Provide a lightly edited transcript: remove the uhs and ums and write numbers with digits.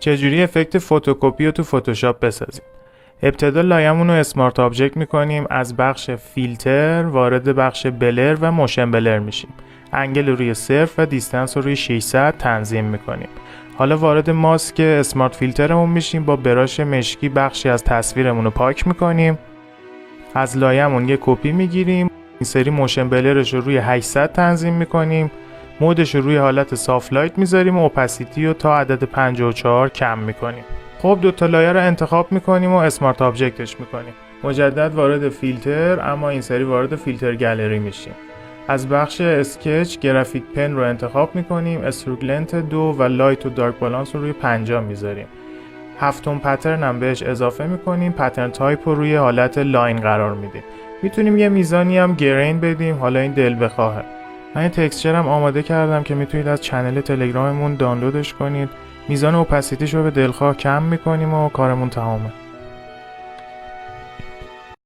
چجوری افکت فتوکپی رو تو فتوشاپ بسازیم؟ ابتدا لایه‌مون رو اسمارت آبجکت می‌کنیم، از بخش فیلتر وارد بخش بلر و موشن بلر میشیم. انگل روی 0 و دیستنس رو روی 600 تنظیم می‌کنیم. حالا وارد ماسک اسمارت فیلترمون میشیم، با براش مشکی بخشی از تصویرمون رو پاک می‌کنیم. از لایه‌مون یه کپی می‌گیریم. این سری موشن بلرش رو روی 800 تنظیم می‌کنیم. مودش رو روی حالت سافت لایت می‌ذاریم و اوپاسیتی رو تا عدد 54 کم می‌کنیم. خب دو تا لایه رو انتخاب میکنیم و اسمارت آبجکتش میکنیم. مجدد وارد فیلتر، اما این سری وارد فیلتر گالری میشیم. از بخش اسکچ گرافیک پن رو انتخاب میکنیم، استروک لنت 2 و لایت و دارک بالانس رو روی 50 میذاریم. هفتم پترن هم بهش اضافه میکنیم، پترن تایپ رو روی حالت لاین قرار میدیم. میتونیم یه میزانی هم گرین بدیم، حالا این دل بخواهه. من این تکسچر هم آماده کردم که میتونید از چنل تلگراممون دانلودش کنید. میزان اوپاسیتیش رو به دلخواه کم میکنیم و کارمون تمامه.